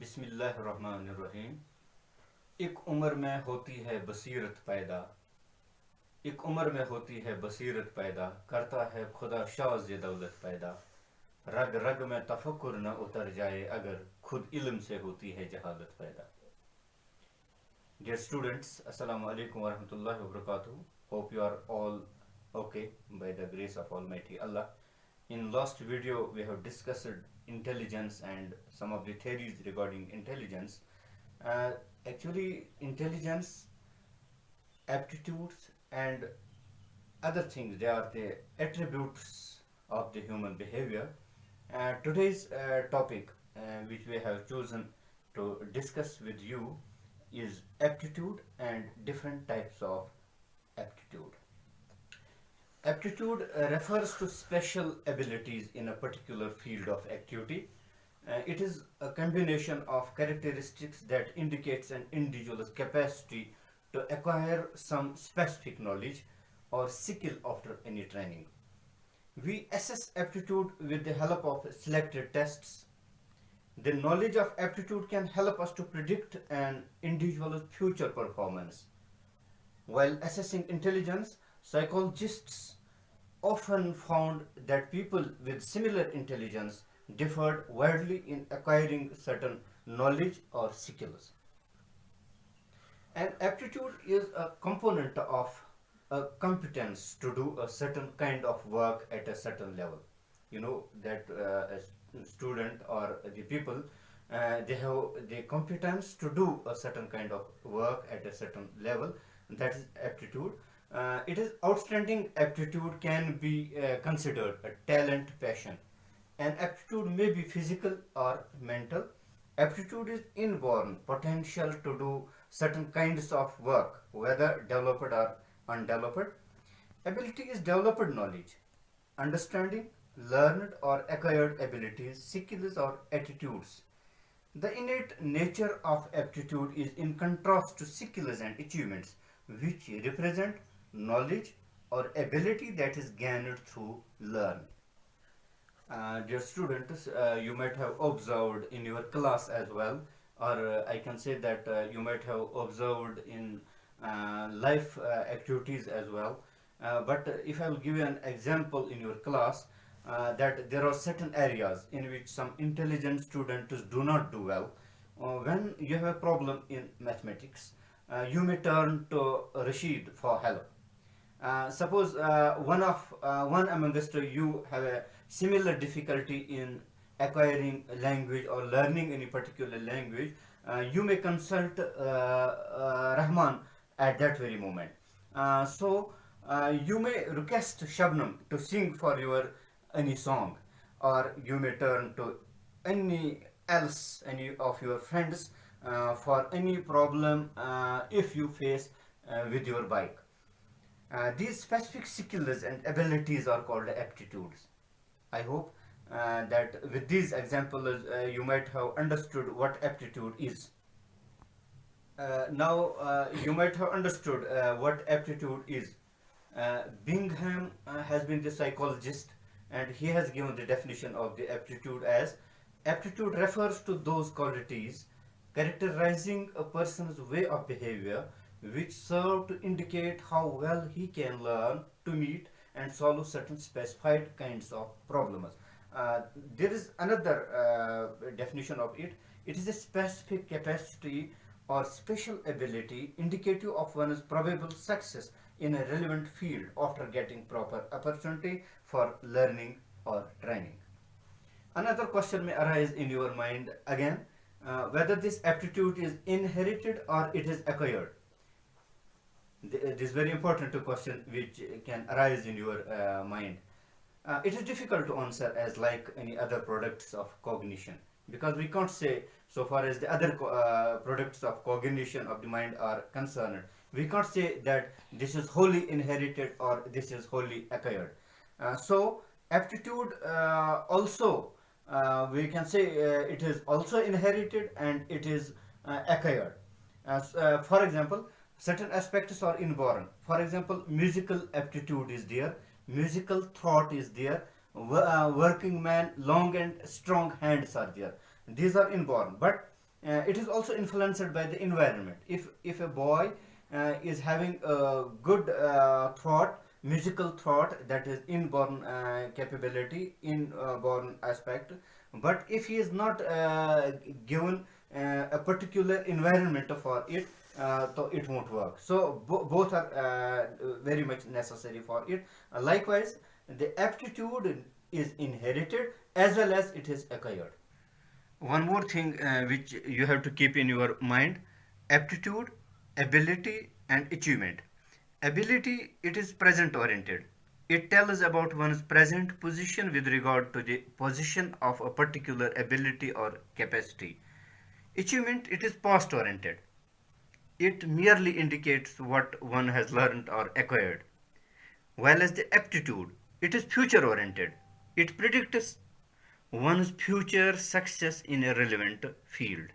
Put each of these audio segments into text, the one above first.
बिस्मिल्लाहिर्रहमानिर्रहीम। एक उम्र में होती है बसीरत पैदा, एक उम्र में होती है बसीरत पैदा, करता है खुदा शाज़ ये दौलत पैदा। रग रग में तफक्कुर न उतर जाए अगर खुद इल्म से होती है जहालत पैदा। Dear students, Assalamu alaikum wa rahmatullahi wa barakatuh. Hope you are all okay by the grace of Almighty Allah. In last video, we have discussed intelligence and some of the theories regarding intelligence. Actually, intelligence, aptitudes, and other things, they are the attributes of the human behavior. Today's topic, which we have chosen to discuss with you, is aptitude and different types of aptitude. Aptitude refers to special abilities in a particular field of activity. It is a combination of characteristics that indicates an individual's capacity to acquire some specific knowledge or skill after any training. We assess aptitude with the help of selected tests. The knowledge of aptitude can help us to predict an individual's future performance. While assessing intelligence, psychologists often found that people with similar intelligence differed widely in acquiring certain knowledge or skills. An aptitude is a component of a competence to do a certain kind of work at a certain level. You know that a student or the people, they have the competence to do a certain kind of work at a certain level. That is aptitude. It is outstanding aptitude can be considered a talent, passion. An aptitude may be physical or mental. Aptitude is inborn potential to do certain kinds of work, whether developed or undeveloped. Ability is developed knowledge, understanding, learned or acquired abilities, skills or attitudes. The innate nature of aptitude is in contrast to skills and achievements, which represent knowledge or ability that is gained through learning. Dear students, you might have observed in your class as well, or I can say that you might have observed in life activities as well. But if I will give you an example in your class, that there are certain areas in which some intelligent students do not do well. When you have a problem in mathematics, you may turn to Rashid for help. Suppose one amongst you have a similar difficulty in acquiring a language or learning any particular language, you may consult Rahman at that very moment. You may request Shabnam to sing for your any song, or you may turn to any of your friends for any problem if you face with your bike. These specific skills and abilities are called aptitudes. I hope that with these examples you might have understood what aptitude is. Now you might have understood what aptitude is. Bingham has been the psychologist, and he has given the definition of the aptitude as: aptitude refers to those qualities characterizing a person's way of behavior which serve to indicate how well he can learn to meet and solve certain specified kinds of problems. There is another definition of it. It is a specific capacity or special ability indicative of one's probable success in a relevant field after getting proper opportunity for learning or training. Another question may arise in your mind again, whether this aptitude is inherited or it is acquired. This is very important question which can arise in your mind. It is difficult to answer as like any other products of cognition, because we can't say, so far as the other products of cognition of the mind are concerned, we can't say that this is wholly inherited or this is wholly acquired. So aptitude also we can say it is also inherited and it is acquired. For example, certain aspects are inborn. For example, musical aptitude is there, musical thought is there, working man long and strong hands are there. These are inborn, but It is also influenced by the environment. If a boy is having a good thought, musical thought, that is inborn capability, inborn aspect, but if he is not given a particular environment for it, so it won't work. So both are very much necessary for it. Likewise, the aptitude is inherited as well as it is acquired. One more thing which you have to keep in your mind: aptitude, ability, and achievement. Ability, it is present oriented. It tells about one's present position with regard to the position of a particular ability or capacity. Achievement, it is past oriented. It merely indicates what one has learned or acquired. While as the aptitude, it is future oriented. It predicts one's future success in a relevant field.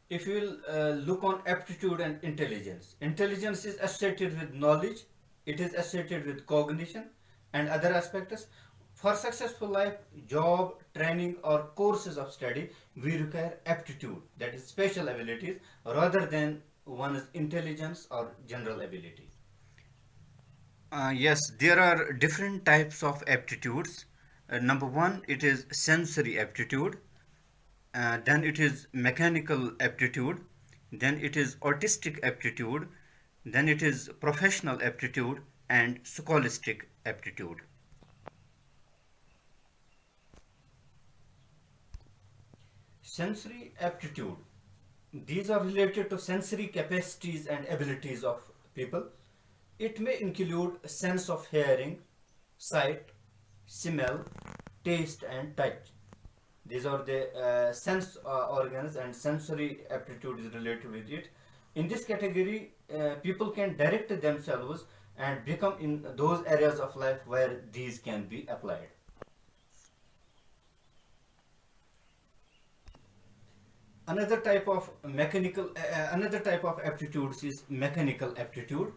If you will look on aptitude and intelligence, intelligence is associated with knowledge, it is associated with cognition and other aspects. For successful life, job, training, or courses of study, we require aptitude, that is special abilities, rather than one's intelligence or general ability. Yes, there are different types of aptitudes. Number one, it is sensory aptitude. Then it is mechanical aptitude. Then it is artistic aptitude. Then it is professional aptitude and scholastic aptitude. Sensory aptitude. These are related to sensory capacities and abilities of people. It may include sense of hearing, sight, smell, taste, and touch. These are the sense organs, and sensory aptitude is related with it. In this category, people can direct themselves and become in those areas of life where these can be applied. Another type of aptitudes is mechanical aptitude.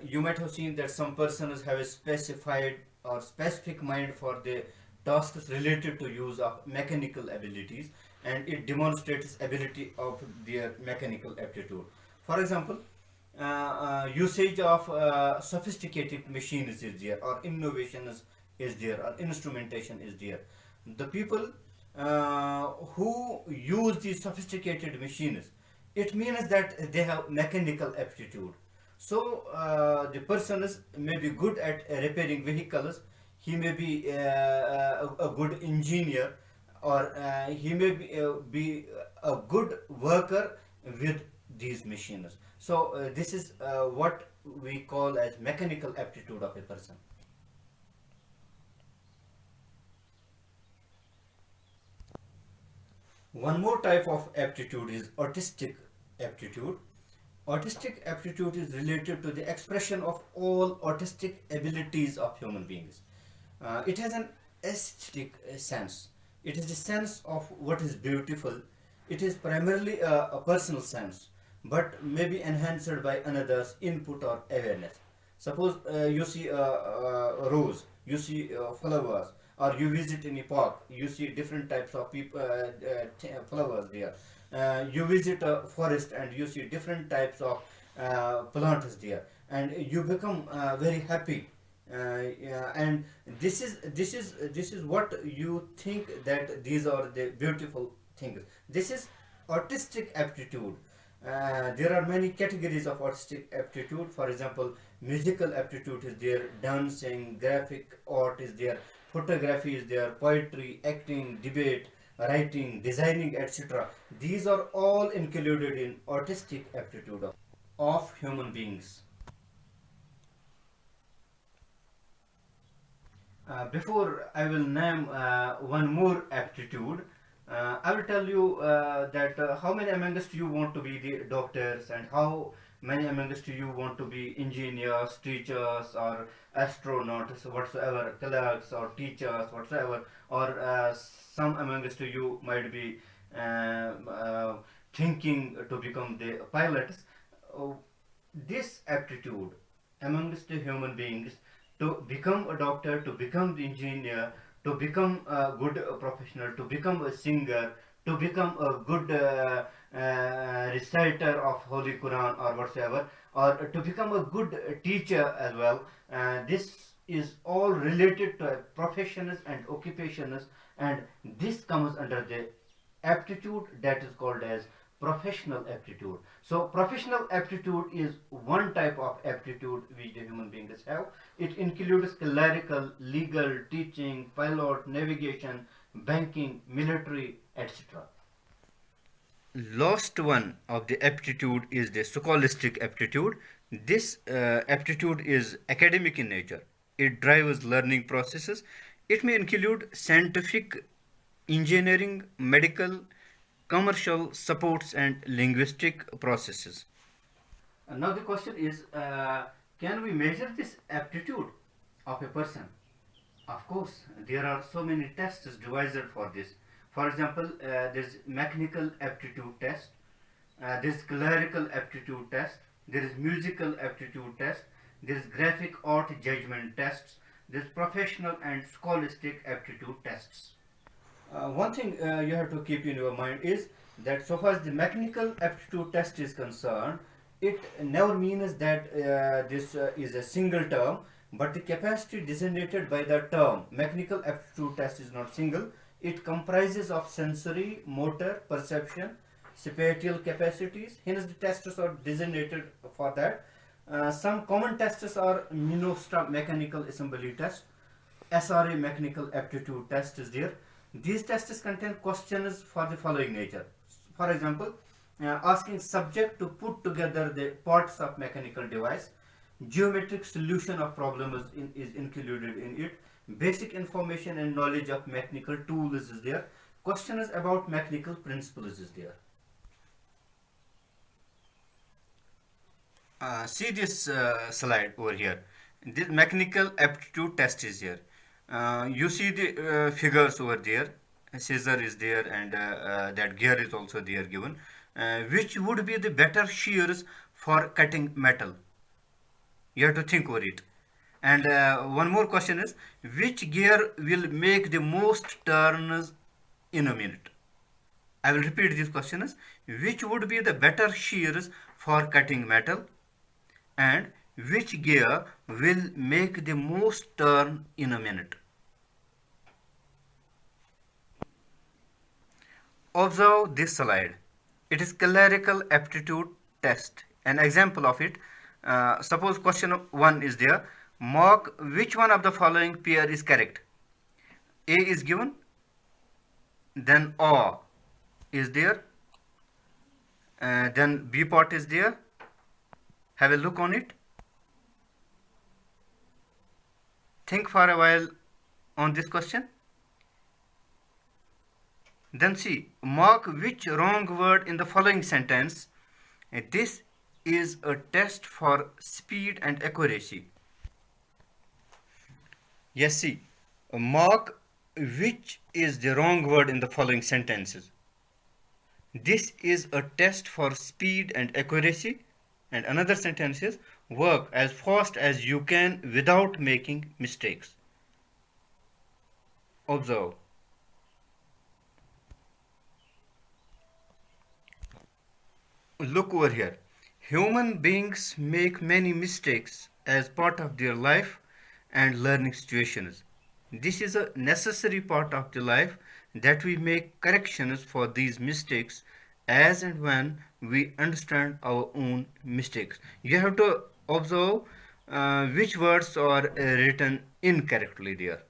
You might have seen that some persons have a specified or specific mind for the tasks related to use of mechanical abilities, and it demonstrates ability of their mechanical aptitude. For example, usage of sophisticated machines is there, or innovation is there, or instrumentation is there. The people who use these sophisticated machines, it means that they have mechanical aptitude. So the person may be good at repairing vehicles, he may be a good engineer, or he may be a good worker with these machines. So this is what we call as mechanical aptitude of a person. One more type of aptitude is artistic aptitude. Artistic aptitude is related to the expression of all artistic abilities of human beings. It has an aesthetic sense. It is the sense of what is beautiful. It is primarily a personal sense, but may be enhanced by another's input or awareness. Suppose you see a rose, you see flowers, or you visit any park, you see different types of flowers there. You visit a forest and you see different types of plants there, and you become very happy. And this is what you think, that these are the beautiful things. This is artistic aptitude. There are many categories of artistic aptitude. For example, musical aptitude is there, dancing, graphic art is there, photography is there, poetry, acting, debate, writing, designing, etc. These are all included in artistic aptitude of human beings. Before I will name one more aptitude, I will tell you that how many among us do you want to be the doctors, and how many among us do you want to be engineers, teachers, or astronauts, whatsoever, clerks or teachers, whatsoever, or some among us do you might be thinking to become the pilots. This aptitude amongst the human beings, to become a doctor, to become the engineer, to become a good professional, to become a singer, to become a good reciter of Holy Quran or whatsoever, or to become a good teacher as well. This is all related to professions and occupations, and this comes under the aptitude that is called as professional aptitude. So professional aptitude is one type of aptitude which the human beings have. It includes clerical, legal, teaching, pilot, navigation, banking, military, etc. Last one of the aptitude is the scholastic aptitude. This aptitude is academic in nature. It drives learning processes. It may include scientific, engineering, medical, commercial, supports, and linguistic processes. Now the question is, can we measure this aptitude of a person? Of course, there are so many tests devised for this. For example, there's mechanical aptitude test, there's clerical aptitude test, there is musical aptitude test, there is graphic art judgment tests, there's professional and scholastic aptitude tests. One thing you have to keep in your mind is that so far as the mechanical aptitude test is concerned, it never means that this is a single term, but the capacity designated by the term mechanical aptitude test is not single. It comprises of sensory, motor, perception, spatial capacities. Hence the tests are designated for that. Some common tests are Minostra mechanical assembly test, SRA mechanical aptitude test is there. These tests contain questions for the following nature. For example, asking subject to put together the parts of mechanical device, geometric solution of problems is included in it, basic information and knowledge of mechanical tools is there, questions about mechanical principles is there. See this slide over here. This mechanical aptitude test is here. You see the figures over there. A scissor is there, and that gear is also there given. Which would be the better shears for cutting metal? You have to think over it. And one more question is, which gear will make the most turns in a minute? I will repeat these questions. Which would be the better shears for cutting metal? And which gear will make the most turn in a minute? Observe this slide. It is clerical aptitude test. An example of it. Suppose question 1 is there. Mark which one of the following pair is correct. A is given. Then A is there. Then B part is there. Have a look on it. Think for a while on this question. Then see, mark which wrong word in the following sentence. This is a test for speed and accuracy. Yes, see, mark which is the wrong word in the following sentences. This is a test for speed and accuracy. And another sentence is, work as fast as you can without making mistakes. Observe. Look over here. Human beings make many mistakes as part of their life and learning situations. This is a necessary part of the life that we make corrections for these mistakes as and when we understand our own mistakes. You have to observe which words are written incorrectly there.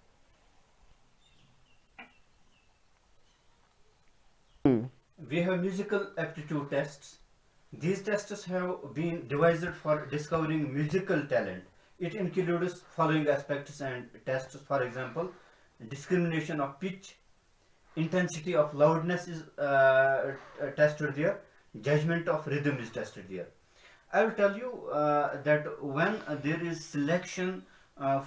We have musical aptitude tests. These tests have been devised for discovering musical talent. It includes following aspects and tests. For example, discrimination of pitch, intensity of loudness is tested there, judgment of rhythm is tested there. I will tell you that when there is selection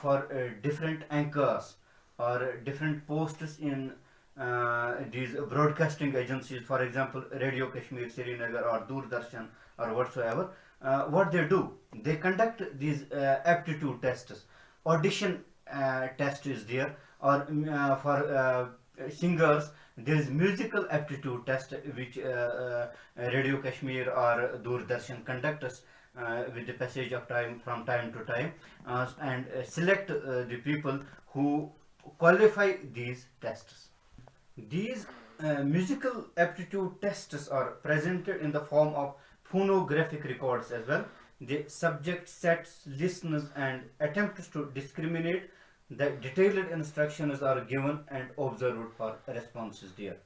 for different anchors or different posts in these broadcasting agencies, for example, Radio Kashmir, Srinagar or Doordarshan or whatsoever, what they do, they conduct these aptitude tests. Audition test is there, or for singers There is musical aptitude test which Radio Kashmir or Doordarshan conduct us with the passage of time from time to time and select the people who qualify these tests. These musical aptitude tests are presented in the form of phonographic records as well. The subject sets, listens, and attempts to discriminate. The detailed instructions are given and observed for responses there.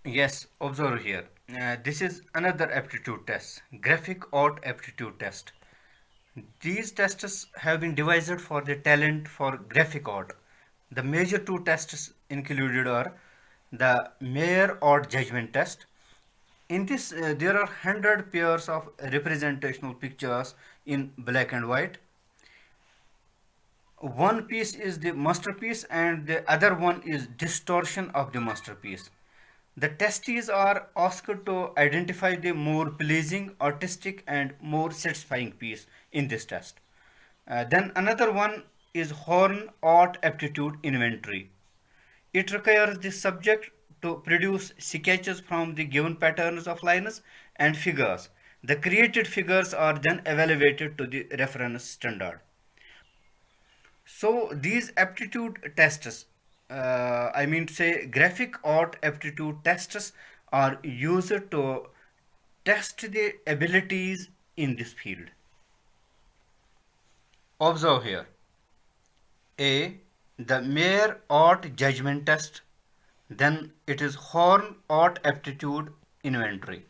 Yes, observe here. This is another aptitude test, graphic art aptitude test. These tests have been devised for the talent for graphic art. The major two tests included are the Mayer Art Judgment Test. In this, there are 100 pairs of representational pictures in black and white. One piece is the masterpiece and the other one is distortion of the masterpiece. The testees are asked to identify the more pleasing, artistic and more satisfying piece in this test. Then another one is Horn Art Aptitude Inventory. It requires the subject to produce sketches from the given patterns of lines and figures. The created figures are then evaluated to the reference standard. So these aptitude tests, I mean to say graphic art aptitude tests are used to test the abilities in this field. Observe here. A. The Mayer Art Judgment Test. Then it is Horn Art Aptitude Inventory.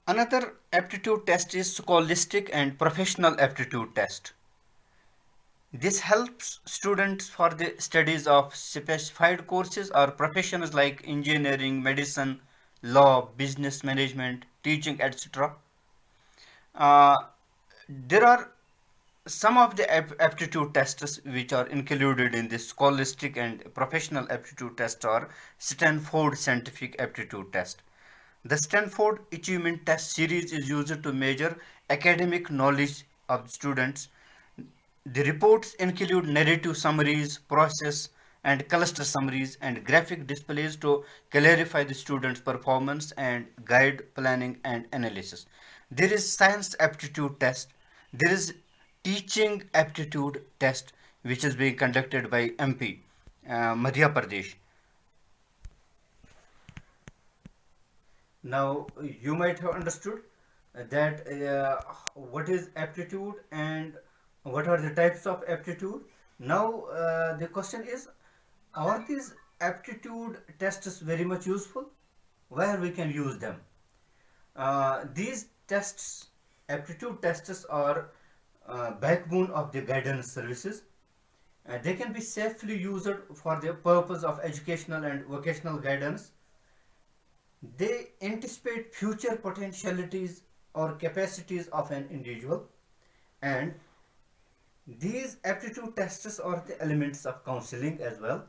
Another aptitude test is scholastic and professional aptitude test. This helps students for the studies of specified courses or professions like engineering, medicine, law, business management, teaching, etc. Uh, there are some of the aptitude tests which are included in this scholastic and professional aptitude test are Stanford Scientific Aptitude Test. The Stanford Achievement Test series is used to measure academic knowledge of students. The reports include narrative summaries, process and cluster summaries, and graphic displays to clarify the student's performance and guide planning and analysis. There is science aptitude test. There is teaching aptitude test which is being conducted by MP, Madhya Pradesh. Now you might have understood that what is aptitude and what are the types of aptitude. Now the question is, are these aptitude tests very much useful? Where we can use them? These tests, aptitude tests are backbone of the guidance services. They can be safely used for the purpose of educational and vocational guidance. They anticipate future potentialities or capacities of an individual, and these aptitude tests are the elements of counseling as well.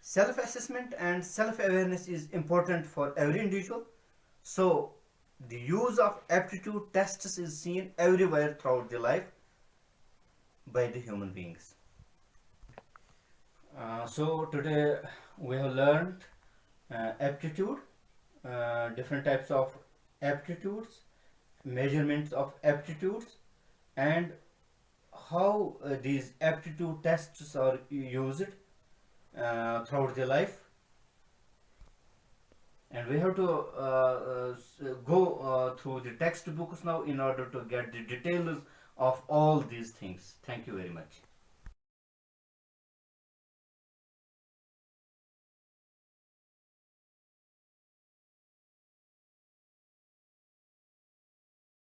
Self-assessment and self-awareness is important for every individual. So the use of aptitude tests is seen everywhere throughout the life by the human beings. So today we have learned aptitude, different types of aptitudes, measurements of aptitudes, and how these aptitude tests are used throughout the life. And we have to go through the textbooks now in order to get the details of all these things. Thank you very much.